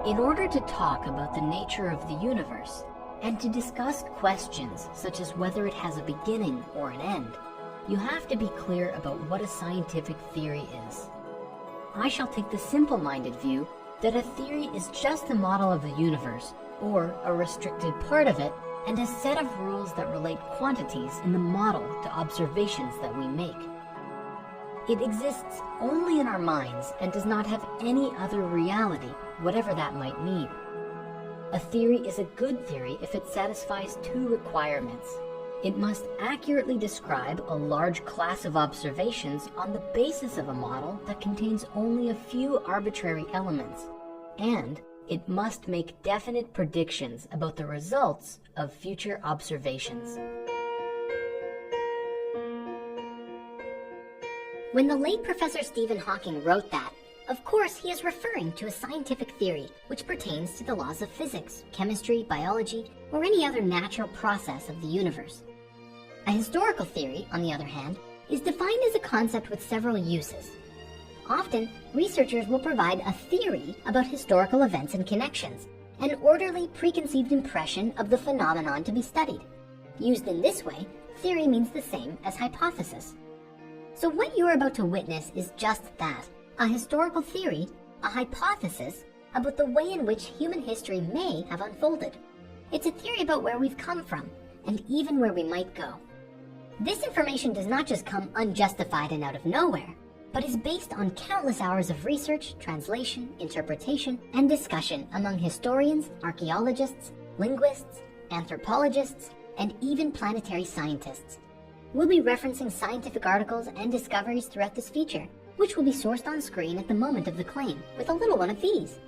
In order to talk about the nature of the universe, and to discuss questions such as whether it has a beginning or an end, you have to be clear about what a scientific theory is. I shall take the simple-minded view that a theory is just a model of the universe, or a restricted part of it, and a set of rules that relate quantities in the model to observations that we make. It exists only in our minds and does not have any other reality, whatever that might mean. A theory is a good theory if it satisfies two requirements. It must accurately describe a large class of observations on the basis of a model that contains only a few arbitrary elements, and it must make definite predictions about the results of future observations. When the late Professor Stephen Hawking wrote that, of course he is referring to a scientific theory which pertains to the laws of physics, chemistry, biology, or any other natural process of the universe. A historical theory, on the other hand, is defined as a concept with several uses. Often, researchers will provide a theory about historical events and connections, an orderly preconceived impression of the phenomenon to be studied. Used in this way, theory means the same as hypothesis. So what you are about to witness is just that, a historical theory, a hypothesis about the way in which human history may have unfolded. It's a theory about where we've come from, and even where we might go. This information does not just come unjustified and out of nowhere, but is based on countless hours of research, translation, interpretation, and discussion among historians, archaeologists, linguists, anthropologists, and even planetary scientists. We'll be referencing scientific articles and discoveries throughout this feature, which will be sourced on screen at the moment of the claim, with a little one of these.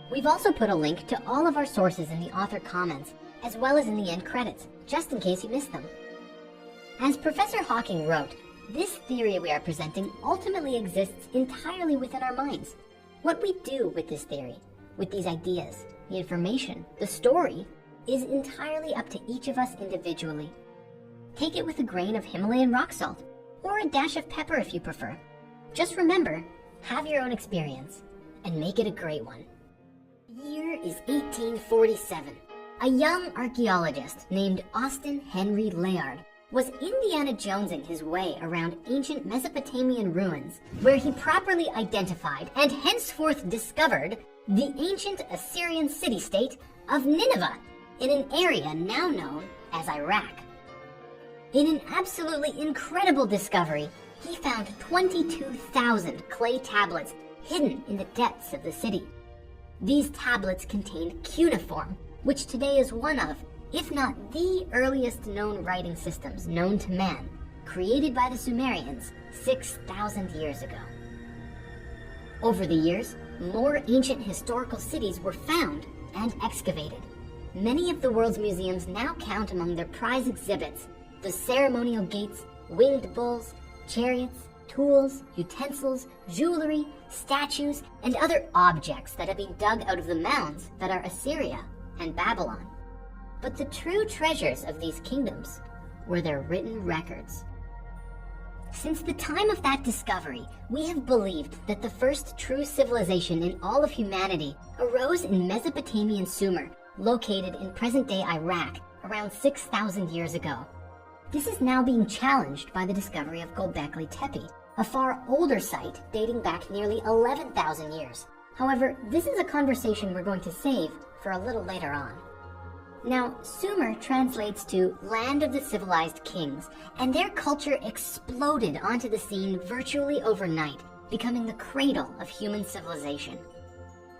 We've also put a link to all of our sources in the author comments, as well as in the end credits, just in case you missed them. As Professor Hawking wrote, this theory we are presenting ultimately exists entirely within our minds. What we do with this theory, with these ideas, the information, the story, is entirely up to each of us individually. Take it with a grain of Himalayan rock salt, or a dash of pepper if you prefer. Just remember, have your own experience, and make it a great one. The year is 1847. A young archaeologist named Austin Henry Layard was Indiana Jonesing his way around ancient Mesopotamian ruins, where he properly identified and henceforth discovered the ancient Assyrian city-state of Nineveh in an area now known as Iraq. In an absolutely incredible discovery, he found 22,000 clay tablets hidden in the depths of the city. These tablets contained cuneiform, which today is one of, if not the earliest known writing systems known to man, created by the Sumerians 6,000 years ago. Over the years, more ancient historical cities were found and excavated. Many of the world's museums now count among their prize exhibits the ceremonial gates, winged bulls, chariots, tools, utensils, jewelry, statues, and other objects that have been dug out of the mounds that are Assyria and Babylon. But the true treasures of these kingdoms were their written records. Since the time of that discovery, we have believed that the first true civilization in all of humanity arose in Mesopotamian Sumer, located in present-day Iraq, around 6,000 years ago. This is now being challenged by the discovery of Göbekli Tepe, a far older site dating back nearly 11,000 years. However, this is a conversation we're going to save for a little later on. Now, Sumer translates to land of the civilized kings, and their culture exploded onto the scene virtually overnight, becoming the cradle of human civilization.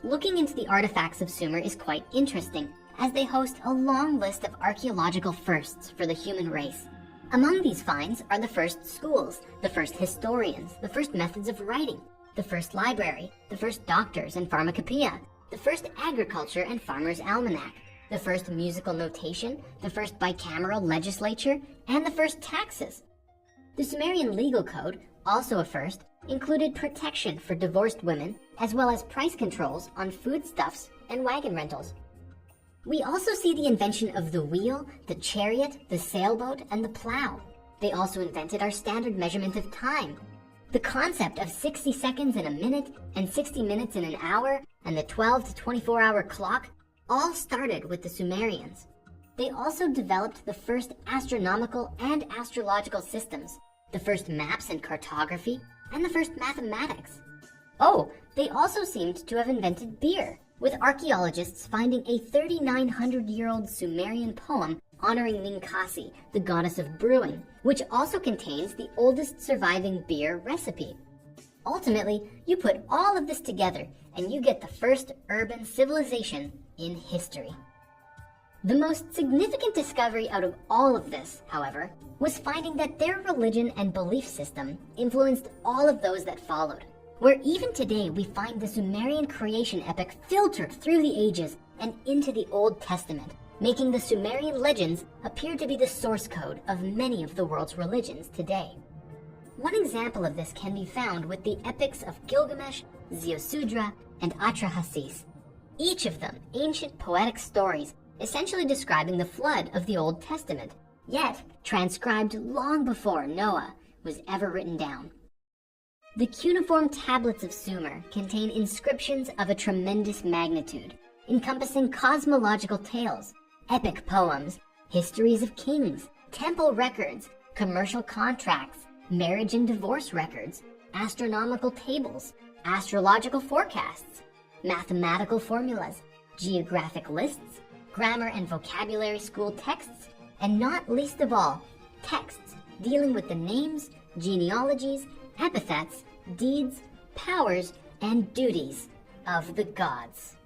Looking into the artifacts of Sumer is quite interesting, as they host a long list of archaeological firsts for the human race. Among these finds are the first schools, the first historians, the first methods of writing, the first library, the first doctors and pharmacopoeia, the first agriculture and farmer's almanac, the first musical notation, the first bicameral legislature, and the first taxes. The Sumerian legal code, also a first, included protection for divorced women, as well as price controls on foodstuffs and wagon rentals. We also see the invention of the wheel, the chariot, the sailboat, and the plow. They also invented our standard measurement of time. The concept of 60 seconds in a minute and 60 minutes in an hour and the 12 to 24-hour clock all started with the Sumerians. They also developed the first astronomical and astrological systems, the first maps and cartography, and the first mathematics. Oh, they also seemed to have invented beer, with archaeologists finding a 3,900-year-old Sumerian poem honoring Ninkasi, the goddess of brewing, which also contains the oldest surviving beer recipe. Ultimately, you put all of this together and you get the first urban civilization in history. The most significant discovery out of all of this, however, was finding that their religion and belief system influenced all of those that followed, where even today we find the Sumerian creation epic filtered through the ages and into the Old Testament, making the Sumerian legends appear to be the source code of many of the world's religions today. One example of this can be found with the epics of Gilgamesh, Ziusudra, and Atrahasis, each of them ancient poetic stories essentially describing the flood of the Old Testament, yet transcribed long before Noah was ever written down. The cuneiform tablets of Sumer contain inscriptions of a tremendous magnitude, encompassing cosmological tales, epic poems, histories of kings, temple records, commercial contracts, marriage and divorce records, astronomical tables, astrological forecasts, mathematical formulas, geographic lists, grammar and vocabulary school texts, and not least of all, texts dealing with the names, genealogies, epithets, deeds, powers, and duties of the gods.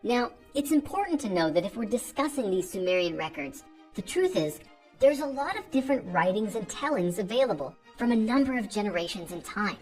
Now, it's important to know that if we're discussing these Sumerian records, the truth is, there's a lot of different writings and tellings available from a number of generations in time.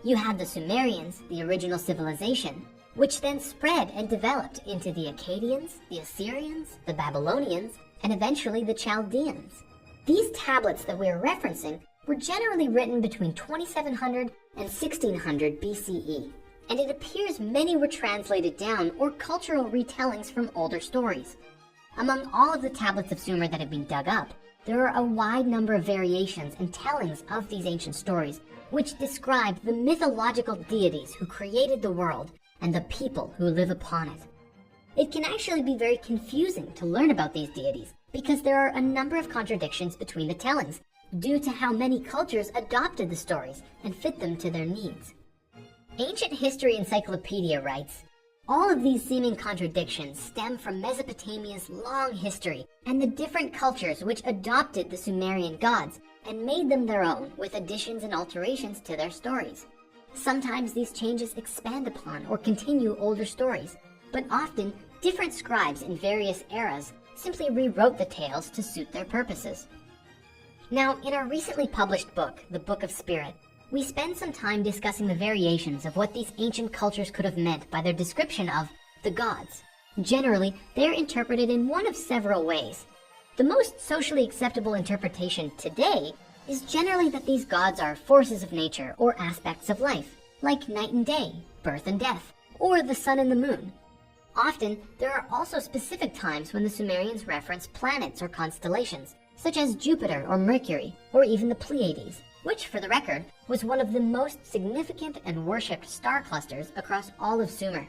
You had the Sumerians, the original civilization, which then spread and developed into the Akkadians, the Assyrians, the Babylonians, and eventually the Chaldeans. These tablets that we're referencing were generally written between 2700 and 1600 BCE, and it appears many were translated down or cultural retellings from older stories. Among all of the tablets of Sumer that have been dug up, there are a wide number of variations and tellings of these ancient stories, which describe the mythological deities who created the world and the people who live upon it. It can actually be very confusing to learn about these deities because there are a number of contradictions between the tellings due to how many cultures adopted the stories and fit them to their needs. Ancient History Encyclopedia writes, all of these seeming contradictions stem from Mesopotamia's long history and the different cultures which adopted the Sumerian gods and made them their own with additions and alterations to their stories. Sometimes these changes expand upon or continue older stories, but often different scribes in various eras simply rewrote the tales to suit their purposes. Now, in our recently published book, The Book of Spirit, we spend some time discussing the variations of what these ancient cultures could have meant by their description of the gods. Generally, they're interpreted in one of several ways. The most socially acceptable interpretation today is generally that these gods are forces of nature or aspects of life, like night and day, birth and death, or the sun and the moon. Often, there are also specific times when the Sumerians reference planets or constellations, such as Jupiter or Mercury, or even the Pleiades, which, for the record, was one of the most significant and worshipped star clusters across all of Sumer.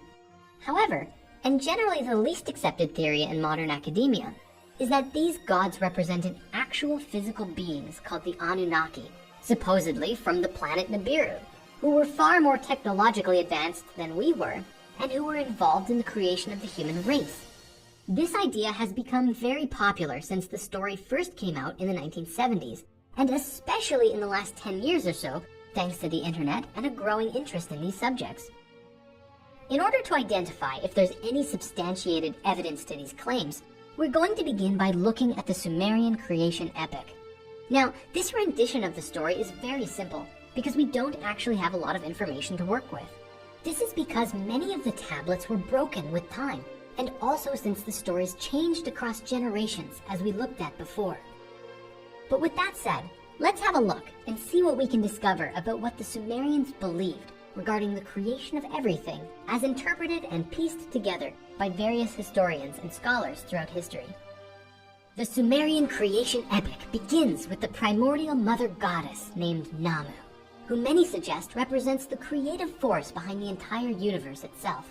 However, and generally the least accepted theory in modern academia, is that these gods represented actual physical beings called the Anunnaki, supposedly from the planet Nibiru, who were far more technologically advanced than we were, and who were involved in the creation of the human race. This idea has become very popular since the story first came out in the 1970s, and especially in the last 10 years or so, thanks to the internet and a growing interest in these subjects. In order to identify if there's any substantiated evidence to these claims, we're going to begin by looking at the Sumerian creation epic. Now, this rendition of the story is very simple, because we don't actually have a lot of information to work with. This is because many of the tablets were broken with time, and also since the stories changed across generations as we looked at before. But with that said, let's have a look and see what we can discover about what the Sumerians believed regarding the creation of everything as interpreted and pieced together by various historians and scholars throughout history. The Sumerian creation epic begins with the primordial mother goddess named Namu, who many suggest represents the creative force behind the entire universe itself.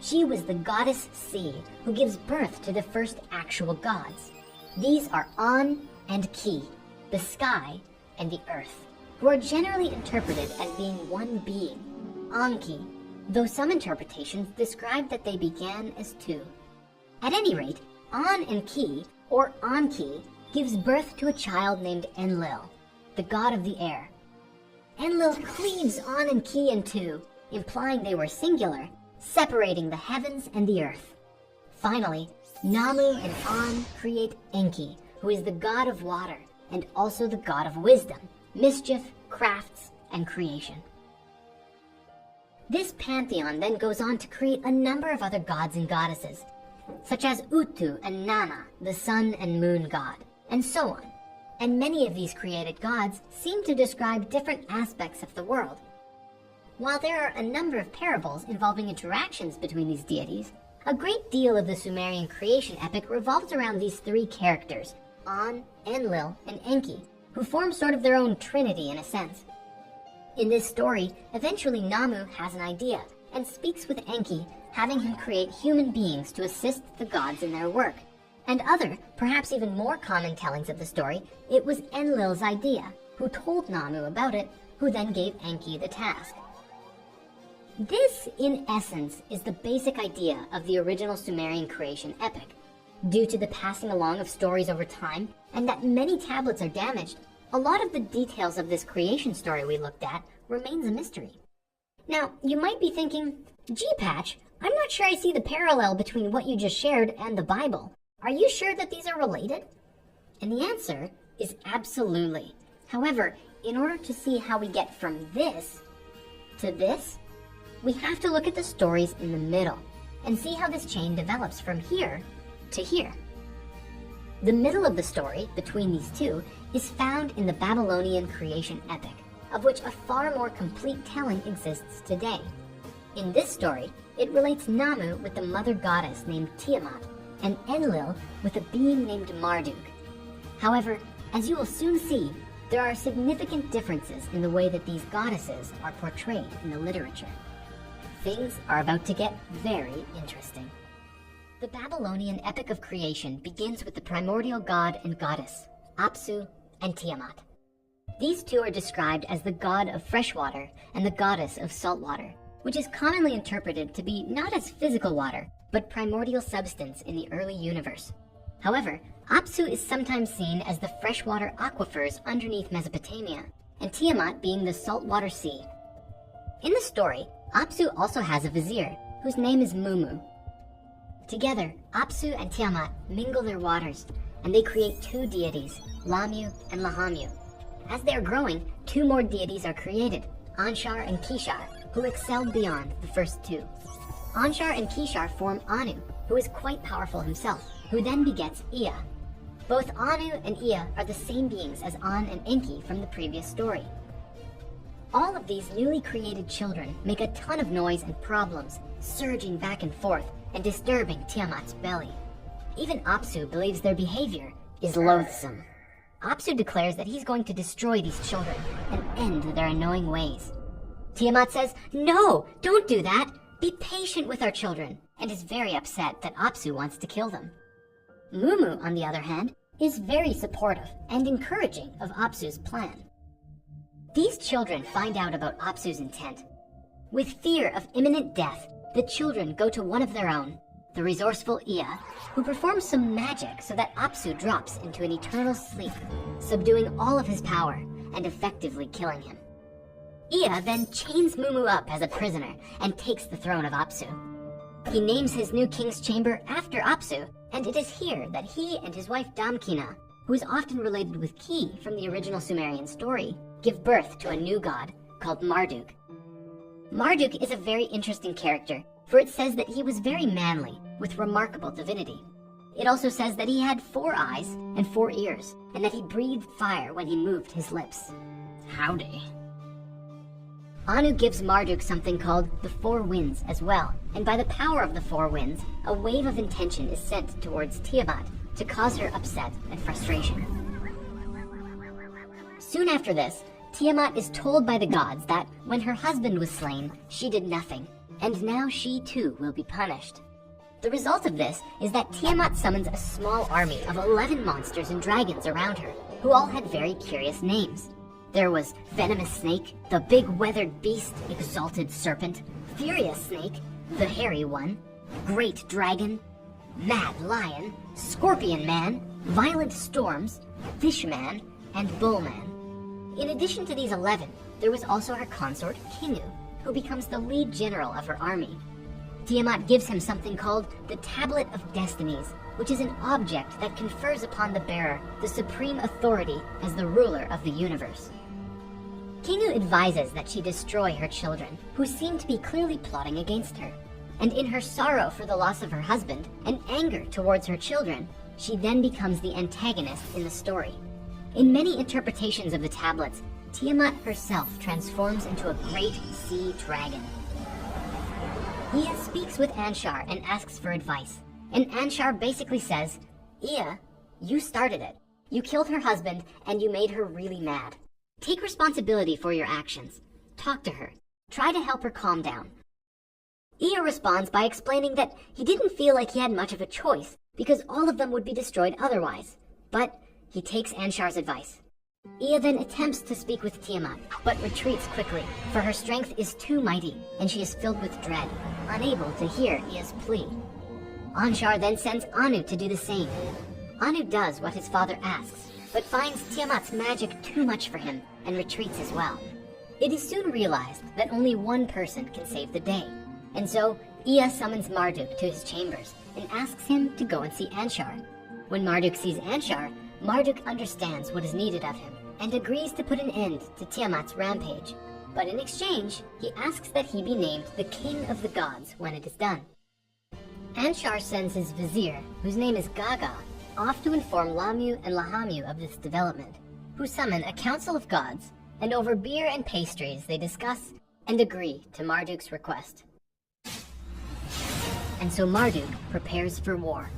She was the goddess Sea, who gives birth to the first actual gods. These are An and Ki, the sky and the earth, who are generally interpreted as being one being, Anki, though some interpretations describe that they began as two. At any rate, An and Ki, or Anki, gives birth to a child named Enlil, the god of the air. Enlil cleaves An and Ki in two, implying they were singular, separating the heavens and the earth. Finally, Namu and An create Enki, who is the god of water and also the god of wisdom, mischief, crafts, and creation. This pantheon then goes on to create a number of other gods and goddesses, such as Utu and Nana, the sun and moon god, and so on. And many of these created gods seem to describe different aspects of the world. While there are a number of parables involving interactions between these deities, a great deal of the Sumerian creation epic revolves around these three characters, An, Enlil, and Enki, who form sort of their own trinity in a sense. In this story, eventually Namu has an idea and speaks with Enki, having him create human beings to assist the gods in their work. And other, perhaps even more common tellings of the story, it was Enlil's idea, who told Namu about it, who then gave Enki the task. This, in essence, is the basic idea of the original Sumerian creation epic. Due to the passing along of stories over time, and that many tablets are damaged, a lot of the details of this creation story we looked at remains a mystery. Now, you might be thinking, gee, Patch, I'm not sure I see the parallel between what you just shared and the Bible. Are you sure that these are related? And the answer is absolutely. However, in order to see how we get from this to this, we have to look at the stories in the middle and see how this chain develops from here to here. The middle of the story, between these two, is found in the Babylonian creation epic, of which a far more complete telling exists today. In this story, it relates Namu with the mother goddess named Tiamat, and Enlil with a being named Marduk. However, as you will soon see, there are significant differences in the way that these goddesses are portrayed in the literature. Things are about to get very interesting. The Babylonian epic of creation begins with the primordial god and goddess, Apsu and Tiamat. These two are described as the god of fresh water and the goddess of salt water, which is commonly interpreted to be not as physical water, but primordial substance in the early universe. However, Apsu is sometimes seen as the freshwater aquifers underneath Mesopotamia, and Tiamat being the saltwater sea. In the story, Apsu also has a vizier, whose name is Mumu. Together, Apsu and Tiamat mingle their waters, and they create two deities, Lamu and Lahamu. As they are growing, two more deities are created, Anshar and Kishar, who excel beyond the first two. Anshar and Kishar form Anu, who is quite powerful himself, who then begets Ea. Both Anu and Ea are the same beings as An and Enki from the previous story. All of these newly created children make a ton of noise and problems, surging back and forth and disturbing Tiamat's belly. Even Apsu believes their behavior is loathsome. Apsu declares that he's going to destroy these children and end their annoying ways. Tiamat says, "No, don't do that! Be patient with our children," and is very upset that Apsu wants to kill them. Mumu, on the other hand, is very supportive and encouraging of Apsu's plan. These children find out about Apsu's intent. With fear of imminent death, the children go to one of their own, the resourceful Ea, who performs some magic so that Apsu drops into an eternal sleep, subduing all of his power and effectively killing him. Ea then chains Mumu up as a prisoner and takes the throne of Apsu. He names his new king's chamber after Apsu, and it is here that he and his wife Damkina, who is often related with Ki from the original Sumerian story, give birth to a new god called Marduk. Marduk is a very interesting character, for it says that he was very manly, with remarkable divinity. It also says that he had 4 eyes and 4 ears, and that he breathed fire when he moved his lips. Howdy. Anu gives Marduk something called the 4 winds as well, and by the power of the 4 winds, a wave of intention is sent towards Tiamat to cause her upset and frustration. Soon after this, Tiamat is told by the gods that when her husband was slain, she did nothing, and now she too will be punished. The result of this is that Tiamat summons a small army of 11 monsters and dragons around her, who all had very curious names. There was Venomous Snake, the Big Weathered Beast, Exalted Serpent, Furious Snake, the Hairy One, Great Dragon, Mad Lion, Scorpion Man, Violent Storms, Fish Man, and Bull Man. In addition to these 11, there was also her consort Kingu, who becomes the lead general of her army. Tiamat gives him something called the Tablet of Destinies, which is an object that confers upon the bearer the supreme authority as the ruler of the universe. Kingu advises that she destroy her children, who seem to be clearly plotting against her. And in her sorrow for the loss of her husband and anger towards her children, she then becomes the antagonist in the story. In many interpretations of the tablets, Tiamat herself transforms into a great sea dragon. Ea speaks with Anshar and asks for advice, and Anshar basically says, Ea, you started it. You killed her husband and you made her really mad. Take responsibility for your actions. Talk to her. Try to help her calm down. Ea responds by explaining that he didn't feel like he had much of a choice because all of them would be destroyed otherwise, but he takes Anshar's advice. Ea then attempts to speak with Tiamat, but retreats quickly, for her strength is too mighty, and she is filled with dread, unable to hear Ea's plea. Anshar then sends Anu to do the same. Anu does what his father asks, but finds Tiamat's magic too much for him, and retreats as well. It is soon realized that only one person can save the day, and so Ea summons Marduk to his chambers, and asks him to go and see Anshar. When Marduk sees Anshar, Marduk understands what is needed of him, and agrees to put an end to Tiamat's rampage. But in exchange, he asks that he be named the King of the Gods when it is done. Anshar sends his vizier, whose name is Gaga, off to inform Lamu and Lahamu of this development, who summon a council of gods, and over beer and pastries they discuss and agree to Marduk's request. And so Marduk prepares for war.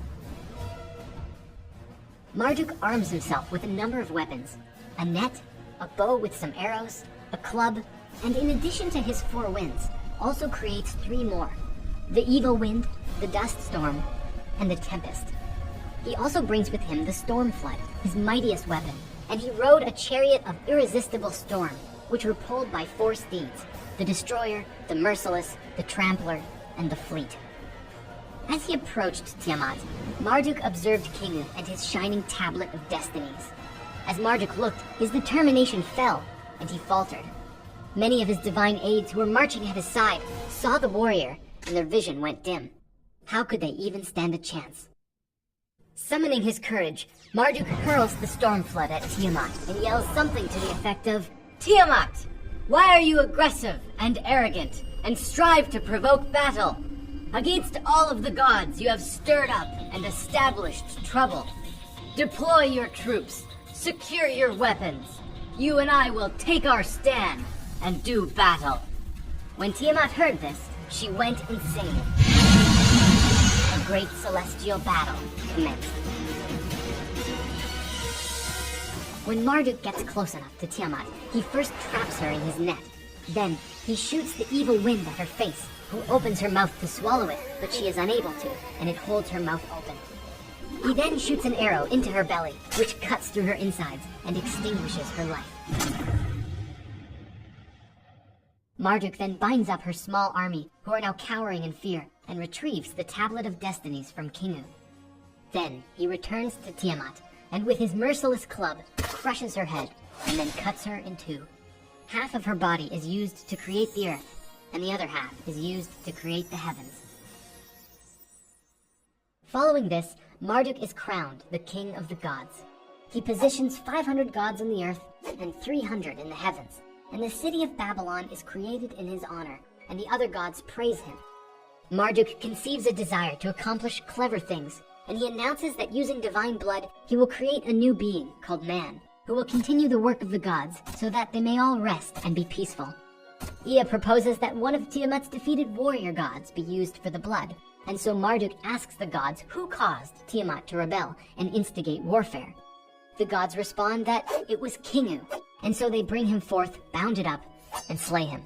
Marduk arms himself with a number of weapons, a net, a bow with some arrows, a club, and in addition to his 4 winds, also creates 3 more: the evil wind, the dust storm, and the tempest. He also brings with him the storm flood, his mightiest weapon, and he rode a chariot of irresistible storm, which were pulled by 4 steeds: the destroyer, the merciless, the trampler, and the fleet. As he approached Tiamat, Marduk observed Kingu and his shining tablet of destinies. As Marduk looked, his determination fell, and he faltered. Many of his divine aides who were marching at his side saw the warrior, and their vision went dim. How could they even stand a chance? Summoning his courage, Marduk hurls the storm flood at Tiamat and yells something to the effect of, "Tiamat, why are you aggressive and arrogant and strive to provoke battle? Against all of the gods you have stirred up and established trouble. Deploy your troops, secure your weapons. You and I will take our stand and do battle." When Tiamat heard this, she went insane. A great celestial battle commenced. When Marduk gets close enough to Tiamat, he first traps her in his net. Then, he shoots the evil wind at her face, who opens her mouth to swallow it, but she is unable to, and it holds her mouth open. He then shoots an arrow into her belly, which cuts through her insides and extinguishes her life. Marduk then binds up her small army, who are now cowering in fear, and retrieves the Tablet of Destinies from Kingu. Then he returns to Tiamat, and with his merciless club, crushes her head, and then cuts her in 2. Half of her body is used to create the earth, and the other half is used to create the heavens. Following this, Marduk is crowned the King of the Gods. He positions 500 gods on the earth and 300 in the heavens, and the city of Babylon is created in his honor, and the other gods praise him. Marduk conceives a desire to accomplish clever things, and he announces that using divine blood, he will create a new being called man, who will continue the work of the gods so that they may all rest and be peaceful. Ea proposes that one of Tiamat's defeated warrior gods be used for the blood, and so Marduk asks the gods who caused Tiamat to rebel and instigate warfare. The gods respond that it was Kingu, and so they bring him forth, bound it up, and slay him.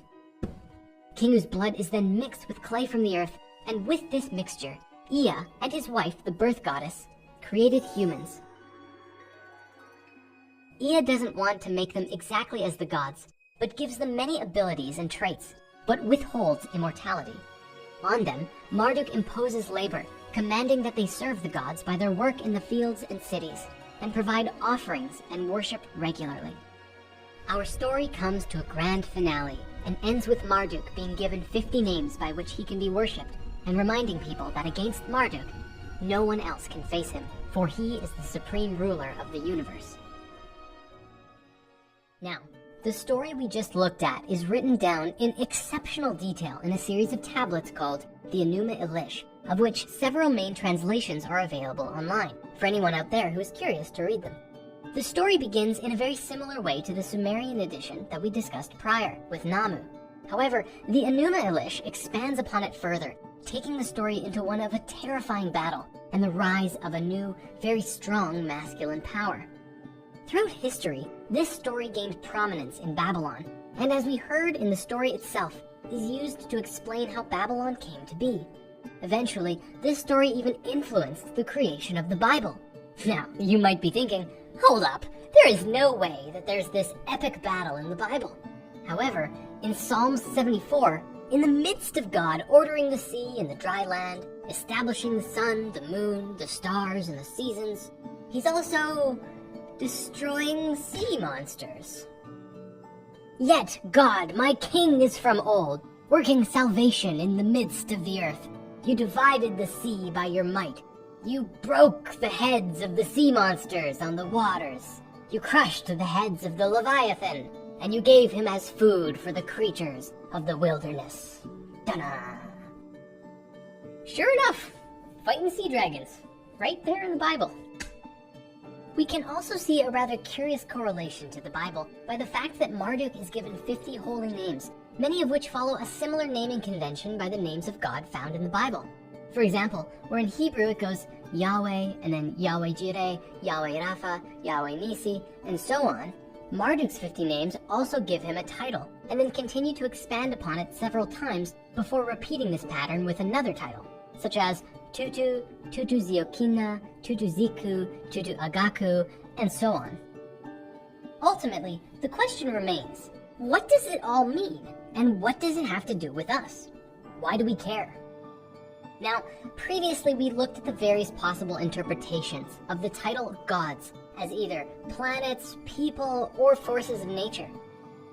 Kingu's blood is then mixed with clay from the earth, and with this mixture, Ea and his wife, the birth goddess, created humans. Ea doesn't want to make them exactly as the gods, but gives them many abilities and traits, but withholds immortality. On them, Marduk imposes labor, commanding that they serve the gods by their work in the fields and cities, and provide offerings and worship regularly. Our story comes to a grand finale, and ends with Marduk being given 50 names by which he can be worshipped, and reminding people that against Marduk, no one else can face him, for he is the supreme ruler of the universe. Now, the story we just looked at is written down in exceptional detail in a series of tablets called the Enuma Elish, of which several main translations are available online, for anyone out there who is curious to read them. The story begins in a very similar way to the Sumerian edition that we discussed prior, with Namu. However, the Enuma Elish expands upon it further, taking the story into one of a terrifying battle and the rise of a new, very strong masculine power. Throughout history, this story gained prominence in Babylon, and as we heard in the story itself, is used to explain how Babylon came to be. Eventually, this story even influenced the creation of the Bible. Now, you might be thinking, hold up, there is no way that there's this epic battle in the Bible. However, in Psalm 74, in the midst of God ordering the sea and the dry land, establishing the sun, the moon, the stars, and the seasons, he's also destroying sea monsters. Yet God, my king, is from old, working salvation in the midst of the earth. You divided the sea by your might. You broke the heads of the sea monsters on the waters. You crushed the heads of the Leviathan, and you gave him as food for the creatures of the wilderness. Ta-da! Sure enough, fighting sea dragons, right there in the Bible. We can also see a rather curious correlation to the Bible by the fact that Marduk is given 50 holy names, many of which follow a similar naming convention by the names of God found in the Bible. For example, where in Hebrew it goes Yahweh, and then Yahweh Jireh, Yahweh Rapha, Yahweh Nisi, and so on, Marduk's 50 names also give him a title, and then continue to expand upon it several times before repeating this pattern with another title, such as Tutu, Tutu Ziokina, Tutu Ziku, Tutu Agaku, and so on. Ultimately, the question remains, what does it all mean, and what does it have to do with us? Why do we care? Now, previously we looked at the various possible interpretations of the title gods as either planets, people, or forces of nature.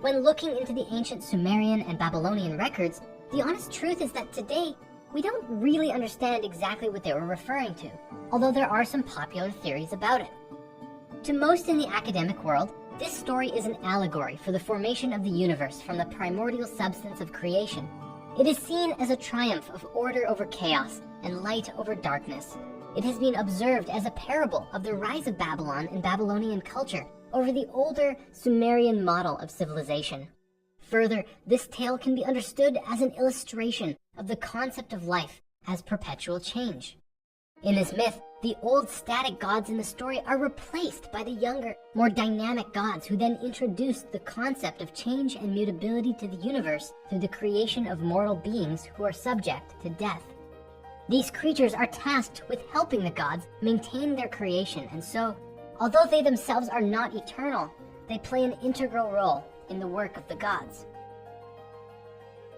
When looking into the ancient Sumerian and Babylonian records, the honest truth is that today, we don't really understand exactly what they were referring to, although there are some popular theories about it. To most in the academic world, this story is an allegory for the formation of the universe from the primordial substance of creation. It is seen as a triumph of order over chaos and light over darkness. It has been observed as a parable of the rise of Babylon and Babylonian culture over the older Sumerian model of civilization. Further, this tale can be understood as an illustration of the concept of life as perpetual change. In this myth, the old static gods in the story are replaced by the younger, more dynamic gods who then introduced the concept of change and mutability to the universe through the creation of mortal beings who are subject to death. These creatures are tasked with helping the gods maintain their creation, and so, although they themselves are not eternal, they play an integral role in the work of the gods.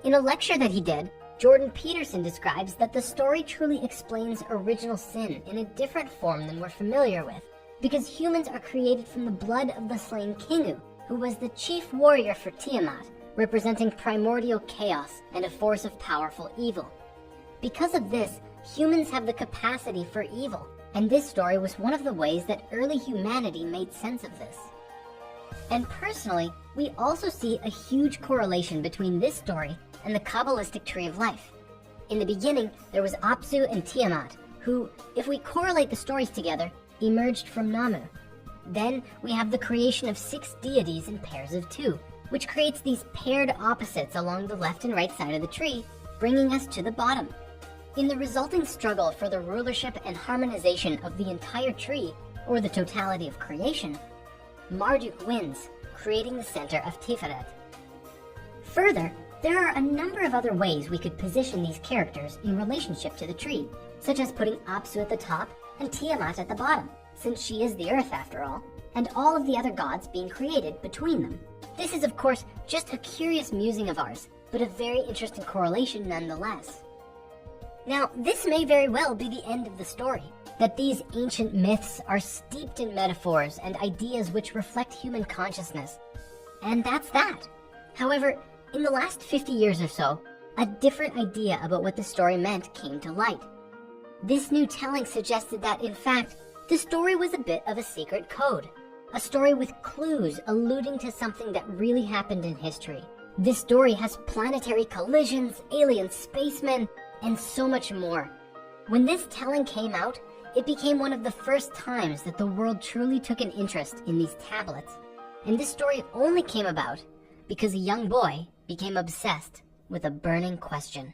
In a lecture that he did, Jordan Peterson describes that the story truly explains original sin in a different form than we're familiar with, because humans are created from the blood of the slain Kingu, who was the chief warrior for Tiamat, representing primordial chaos and a force of powerful evil. Because of this, humans have the capacity for evil, and this story was one of the ways that early humanity made sense of this. And personally, we also see a huge correlation between this story and the Kabbalistic tree of life. In the beginning, there was Apsu and Tiamat, who, if we correlate the stories together, emerged from Namu. Then we have the creation of 6 deities in pairs of 2, which creates these paired opposites along the left and right side of the tree, bringing us to the bottom. In the resulting struggle for the rulership and harmonization of the entire tree, or the totality of creation, Marduk wins, creating the center of Tiferet. Further, there are a number of other ways we could position these characters in relationship to the tree, such as putting Apsu at the top and Tiamat at the bottom, since she is the earth after all, and all of the other gods being created between them. This is of course just a curious musing of ours, but a very interesting correlation nonetheless. Now, this may very well be the end of the story, that these ancient myths are steeped in metaphors and ideas which reflect human consciousness. And that's that. However, in the last 50 years or so, a different idea about what the story meant came to light. This new telling suggested that, in fact, the story was a bit of a secret code. A story with clues alluding to something that really happened in history. This story has planetary collisions, alien spacemen, and so much more. When this telling came out, it became one of the first times that the world truly took an interest in these tablets. And this story only came about because a young boy became obsessed with a burning question.